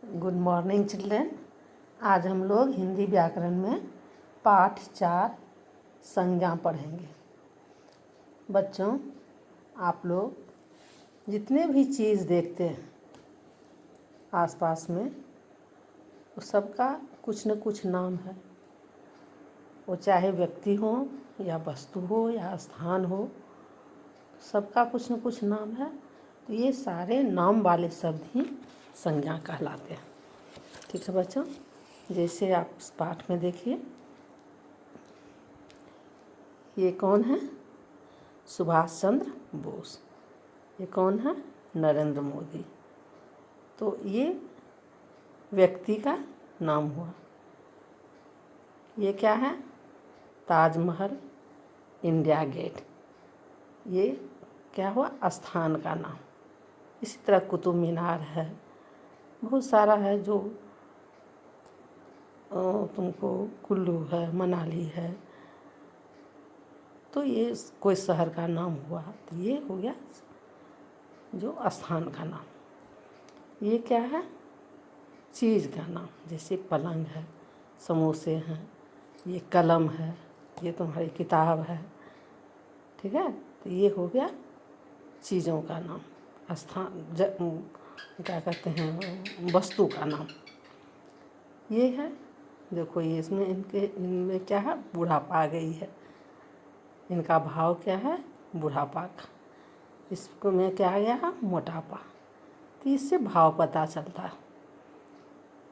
Good morning children. आज हम लोग हिंदी व्याकरण में पाठ 4 संज्ञा पढ़ेंगे। बच्चों, आप लोग जितने भी चीज़ देखते हैं आसपास में, उस सबका कुछ न कुछ नाम है। वो चाहे व्यक्ति हो या वस्तु हो या स्थान हो, सबका कुछ न कुछ नाम है। तो ये सारे नाम वाले शब्द ही संज्ञा कहलाते हैं। ठीक है बच्चों, जैसे आप इस पाठ में देखिए, ये कौन है? सुभाष चंद्र बोस। ये कौन है? नरेंद्र मोदी। तो ये व्यक्ति का नाम हुआ। ये क्या है? Taj Mahal, India Gate. ये क्या हुआ? स्थान का नाम। इसी तरह कुतुब मीनार है, बहुत सारा है जो तुमको, कुल्लू है, मनाली है। तो ये कोई शहर का नाम हुआ, तो ये हो गया जो स्थान का नाम। ये क्या है? चीज़ का नाम। जैसे पलंग है, समोसे हैं, ये कलम है, ये तुम्हारी किताब है। ठीक है, तो ये हो गया चीज़ों का नाम। स्थान क्या कहते हैं, वस्तु का नाम। ये है, देखो ये इसमें इनमें क्या है? बुढ़ापा आ गई है। इनका भाव क्या है? बुढ़ापा का। इसको में क्या आ गया? मोटापा। तो इससे भाव पता चलता है।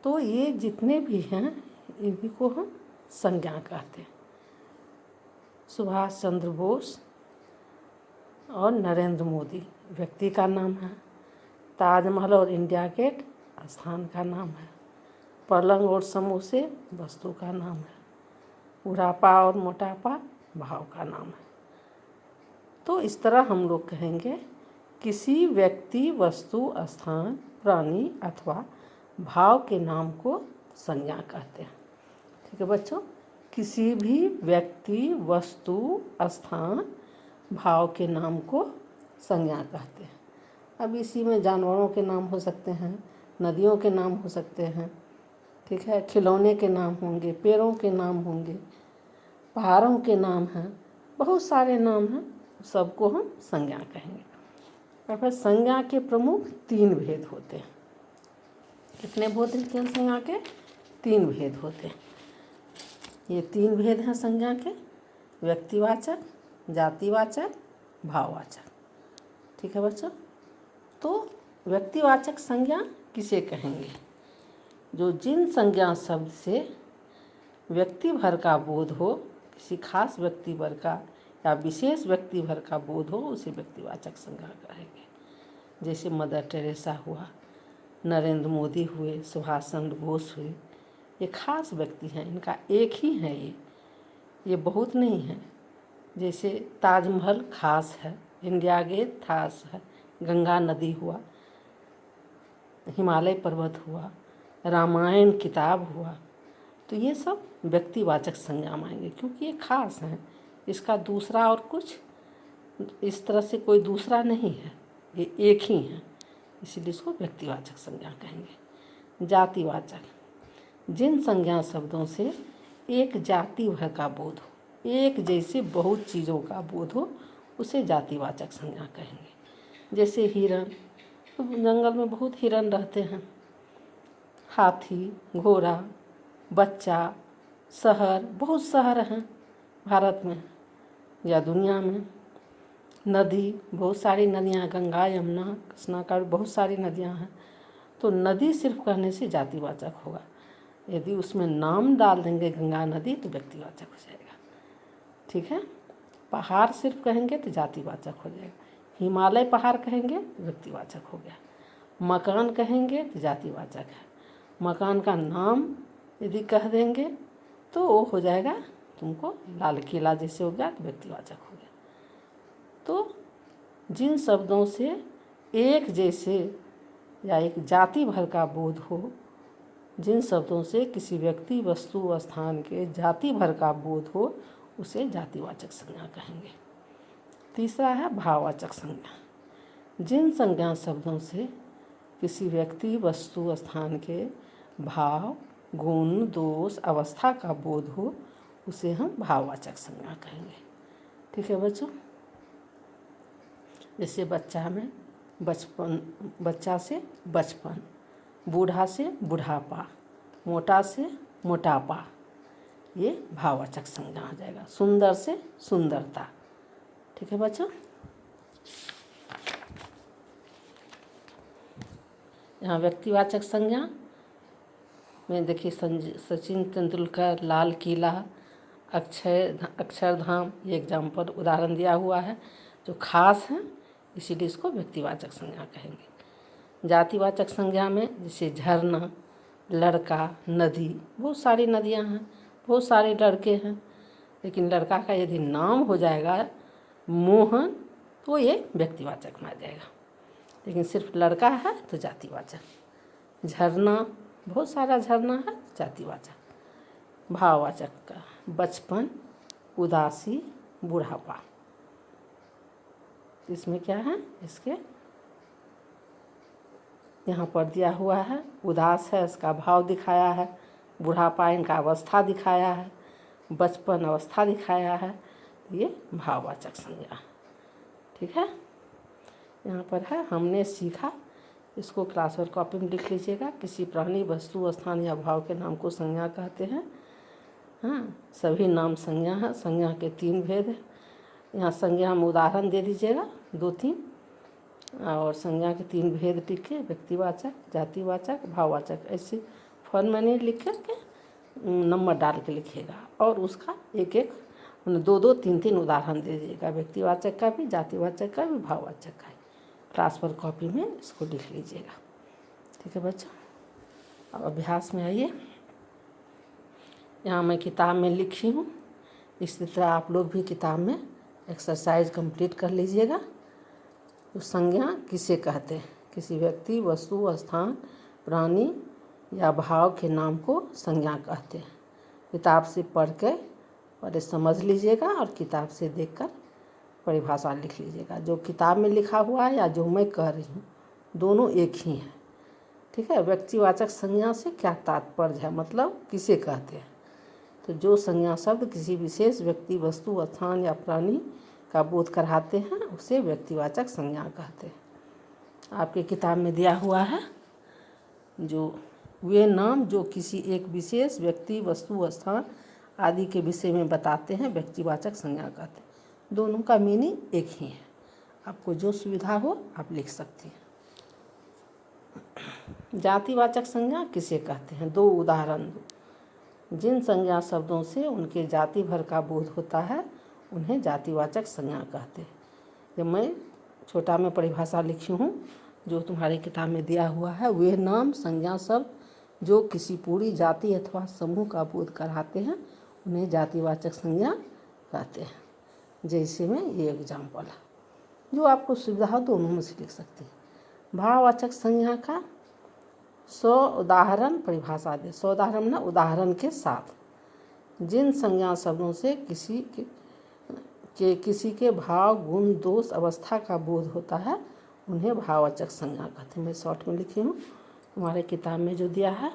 तो ये जितने भी हैं इन्हीं को हम संज्ञा कहते हैं। सुभाष चंद्र बोस और नरेंद्र मोदी व्यक्ति का नाम है। ताजमहल और इंडिया गेट स्थान का नाम है। पलंग और समोसे वस्तु का नाम है। बुढ़ापा और मोटापा भाव का नाम है। तो इस तरह हम लोग कहेंगे, किसी व्यक्ति, वस्तु, स्थान, प्राणी अथवा भाव के नाम को संज्ञा कहते हैं। ठीक है बच्चों, किसी भी व्यक्ति, वस्तु, स्थान, भाव के नाम को संज्ञा कहते हैं। अब इसी में जानवरों के नाम हो सकते हैं, नदियों के नाम हो सकते हैं, ठीक है, खिलौने के नाम होंगे, पेड़ों के नाम होंगे, पहाड़ों के नाम हैं, बहुत सारे नाम हैं। सबको हम संज्ञा कहेंगे। और फिर संज्ञा के प्रमुख 3 भेद होते हैं। कितने भेद हैं संज्ञा के? 3 भेद होते हैं। ये 3 भेद हैं संज्ञा के: व्यक्तिवाचक, जातिवाचक, भाववाचक। ठीक है बच्चों, तो व्यक्तिवाचक संज्ञा किसे कहेंगे? जो जिन संज्ञा शब्द से व्यक्ति भर का बोध हो, किसी खास व्यक्ति भर का या विशेष व्यक्ति भर का बोध हो, उसे व्यक्तिवाचक संज्ञा कहेंगे। जैसे मदर टेरेसा हुआ, नरेंद्र मोदी हुए, सुभाष चंद्र बोस हुए। ये खास व्यक्ति हैं, इनका एक ही है ये बहुत नहीं है। जैसे ताजमहल खास है, इंडिया गेट खास है, गंगा नदी हुआ, हिमालय पर्वत हुआ, रामायण किताब हुआ। तो ये सब व्यक्तिवाचक संज्ञा मानेंगे, क्योंकि ये खास हैं। इसका दूसरा और कुछ इस तरह से कोई दूसरा नहीं है, ये एक ही है, इसीलिए इसको व्यक्तिवाचक संज्ञा कहेंगे। जातिवाचक, जिन संज्ञा शब्दों से एक जाति भर का बोध हो, एक जैसे बहुत चीज़ों का बोध हो, उसे जातिवाचक संज्ञा कहेंगे। जैसे हिरण, तो जंगल में बहुत हिरण रहते हैं। हाथी, घोड़ा, बच्चा, शहर, बहुत शहर हैं भारत में या दुनिया में। नदी, बहुत सारी नदियाँ, गंगा, यमुना, कृष्णा का बहुत सारी नदियाँ हैं। तो नदी सिर्फ कहने से जातिवाचक होगा। यदि उसमें नाम डाल देंगे गंगा नदी तो व्यक्तिवाचक हो जाएगा। ठीक है, पहाड़ सिर्फ कहेंगे तो जातिवाचक हो जाएगा। हिमालय पहाड़ कहेंगे तो व्यक्तिवाचक हो गया। मकान कहेंगे तो जातिवाचक है। मकान का नाम यदि कह देंगे तो वो हो जाएगा तुमको लाल किला जैसे हो गया, तो व्यक्तिवाचक हो गया। तो जिन शब्दों से एक जैसे या एक जाति भर का बोध हो, जिन शब्दों से किसी व्यक्ति, वस्तु, स्थान के जाति भर का बोध हो, उसे जातिवाचक संज्ञा कहेंगे। तीसरा है भाववाचक संज्ञा। जिन संज्ञा शब्दों से किसी व्यक्ति वस्तु स्थान के भाव गुण दोष अवस्था का बोध हो उसे हम भाववाचक संज्ञा कहेंगे। ठीक है बच्चों। जैसे बच्चा में बचपन, बच्चा से बचपन, बूढ़ा से बुढ़ापा, मोटा से मोटापा, ये भाववाचक संज्ञा हो जाएगा। सुंदर से सुंदरता। ठीक है बच्चों। यहाँ व्यक्तिवाचक संज्ञा में देखिए सचिन तेंदुलकर, लाल किला, अक्षरधाम, ये एग्जाम्पल उदाहरण दिया हुआ है जो खास हैं, इसीलिए इसको व्यक्तिवाचक संज्ञा कहेंगे। जातिवाचक संज्ञा में जैसे झरना, लड़का, नदी, बहुत सारी नदियाँ हैं, बहुत सारे लड़के हैं, लेकिन लड़का का यदि नाम हो जाएगा मोहन तो ये व्यक्तिवाचक में आ जाएगा, लेकिन सिर्फ लड़का है तो जातिवाचक। झरना, बहुत सारा झरना है, जातिवाचक। भाववाचक का बचपन, उदासी, बुढ़ापा, इसमें क्या है, इसके यहाँ पर दिया हुआ है उदास है, इसका भाव दिखाया है, बुढ़ापा इनका अवस्था दिखाया है, बचपन अवस्था दिखाया है, ये भाववाचक संज्ञा। ठीक है। यहाँ पर है हमने सीखा, इसको क्लास वर्क कॉपी में लिख लीजिएगा। किसी प्राणी वस्तु स्थान या भाव के नाम को संज्ञा कहते हैं। हाँ, सभी नाम संज्ञा है। संज्ञा के 3 भेद हैं। यहाँ संज्ञा में उदाहरण दे दीजिएगा 2-3, और संज्ञा के 3 भेद लिख के व्यक्तिवाचक, जातिवाचक, भाववाचक, ऐसे फॉर्म में लिख के नंबर डाल के लिखिएगा, और उसका एक 2-2, 3-3 उदाहरण दे दीजिएगा, व्यक्तिवाचक का भी, जातिवाचक का भी, भाववाचक का भी। क्लास पर कॉपी में इसको लिख लीजिएगा। ठीक है बच्चों। अब अभ्यास में आइए। यहाँ मैं किताब में लिखी हूँ, इसी तरह आप लोग भी किताब में एक्सरसाइज कंप्लीट कर लीजिएगा। तो संज्ञा किसे कहते हैं? किसी व्यक्ति, वस्तु, स्थान, प्राणी या भाव के नाम को संज्ञा कहते हैं। किताब से पढ़ के पहले समझ लीजिएगा और किताब से देखकर परिभाषा लिख लीजिएगा। जो किताब में लिखा हुआ है या जो मैं कह रही हूँ, दोनों एक ही हैं। ठीक है। व्यक्तिवाचक संज्ञा से क्या तात्पर्य है, मतलब किसे कहते हैं? तो जो संज्ञा शब्द किसी विशेष व्यक्ति, वस्तु, स्थान या प्राणी का बोध कराते हैं उसे व्यक्तिवाचक संज्ञा कहते हैं। आपके किताब में दिया हुआ है जो वे नाम जो किसी एक विशेष व्यक्ति, वस्तु, स्थान आदि के विषय में बताते हैं व्यक्तिवाचक संज्ञा कहते हैं। दोनों का मीनिंग एक ही है। आपको जो सुविधा हो आप लिख सकती हैं। जातिवाचक संज्ञा किसे कहते हैं? 2 उदाहरण दो। जिन संज्ञा शब्दों से उनके जाति भर का बोध होता है उन्हें जातिवाचक संज्ञा कहते हैं। जब मैं छोटा में परिभाषा लिखी हूँ जो तुम्हारी किताब में दिया हुआ है, वे नाम संज्ञा शब्द जो किसी पूरी जाति अथवा समूह का बोध कराते हैं उन्हें जातिवाचक संज्ञा कहते हैं। जैसे में ये एग्जाम्पल है, जो आपको सुविधा हो दोनों में से लिख सकते हैं। भाववाचक संज्ञा का 100 उदाहरण परिभाषा दे। 100 उदाहरण ना, उदाहरण के साथ जिन संज्ञा शब्दों से किसी के भाव, गुण, दोष, अवस्था का बोध होता है उन्हें भाववाचक संज्ञा कहते हैं। मैं शॉर्ट में लिखी हूँ, हमारे किताब में जो दिया है,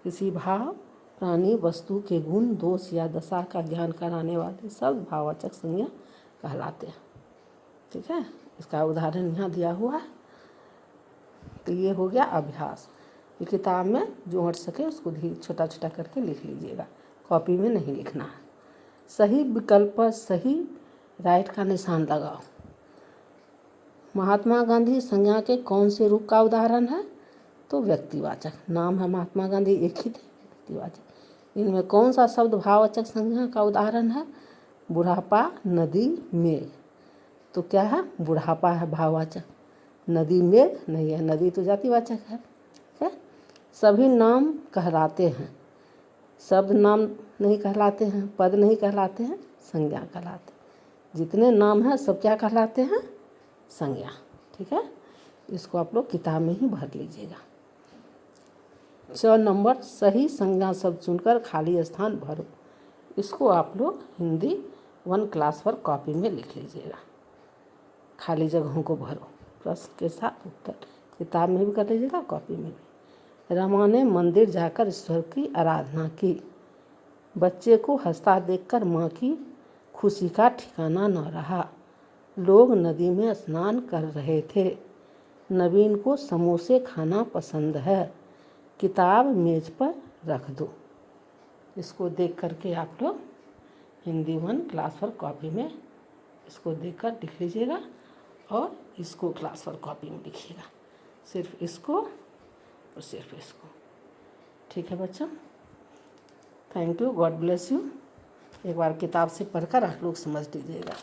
किसी भाव, प्राणी, वस्तु के गुण, दोष या दशा का ज्ञान कराने वाले शब्द भाववाचक संज्ञा कहलाते हैं। ठीक है। इसका उदाहरण यहाँ दिया हुआ है। तो ये हो गया अभ्यास। ये किताब में जो हट सके उसको छोटा छोटा करके लिख लीजिएगा, कॉपी में नहीं लिखना है। सही विकल्प पर सही राइट का निशान लगाओ। महात्मा गांधी संज्ञा के कौन से रूप का उदाहरण है? तो व्यक्तिवाचक। नाम है महात्मा गांधी, एक ही थे, व्यक्तिवाचक। इनमें कौन सा शब्द भाववाचक संज्ञा का उदाहरण है? बुढ़ापा, नदी, मेघ। तो क्या है? बुढ़ापा है भाववाचक, नदी मेघ नहीं है, नदी तो जातिवाचक है। ठीक है। सभी नाम कहलाते हैं, शब्द नाम नहीं कहलाते हैं, पद नहीं कहलाते हैं, संज्ञा कहलाते हैं। जितने नाम हैं सब क्या कहलाते हैं? संज्ञा। ठीक है। इसको आप लोग किताब में ही भर लीजिएगा। 6 नंबर, सही संज्ञा शब्द चुनकर खाली स्थान भरो। इसको आप लोग हिंदी 1 क्लास पर कॉपी में लिख लीजिएगा। खाली जगहों को भरो, प्रश्न के साथ उत्तर। किताब में भी कर लीजिएगा, कॉपी में भी। रमा ने मंदिर जाकर ईश्वर की आराधना की। बच्चे को हंसता देखकर माँ की खुशी का ठिकाना न रहा। लोग नदी में स्नान कर रहे थे। नवीन को समोसे खाना पसंद है। किताब मेज पर रख दो। इसको देख करके आप लोग हिंदी 1 क्लास 4 कॉपी में इसको देखकर लिख लीजिएगा और इसको क्लास 4 कॉपी में लिखिएगा, सिर्फ इसको और सिर्फ इसको। ठीक है बच्चों, thank you, God bless you. एक बार किताब से पढ़कर आप लोग समझ लीजिएगा।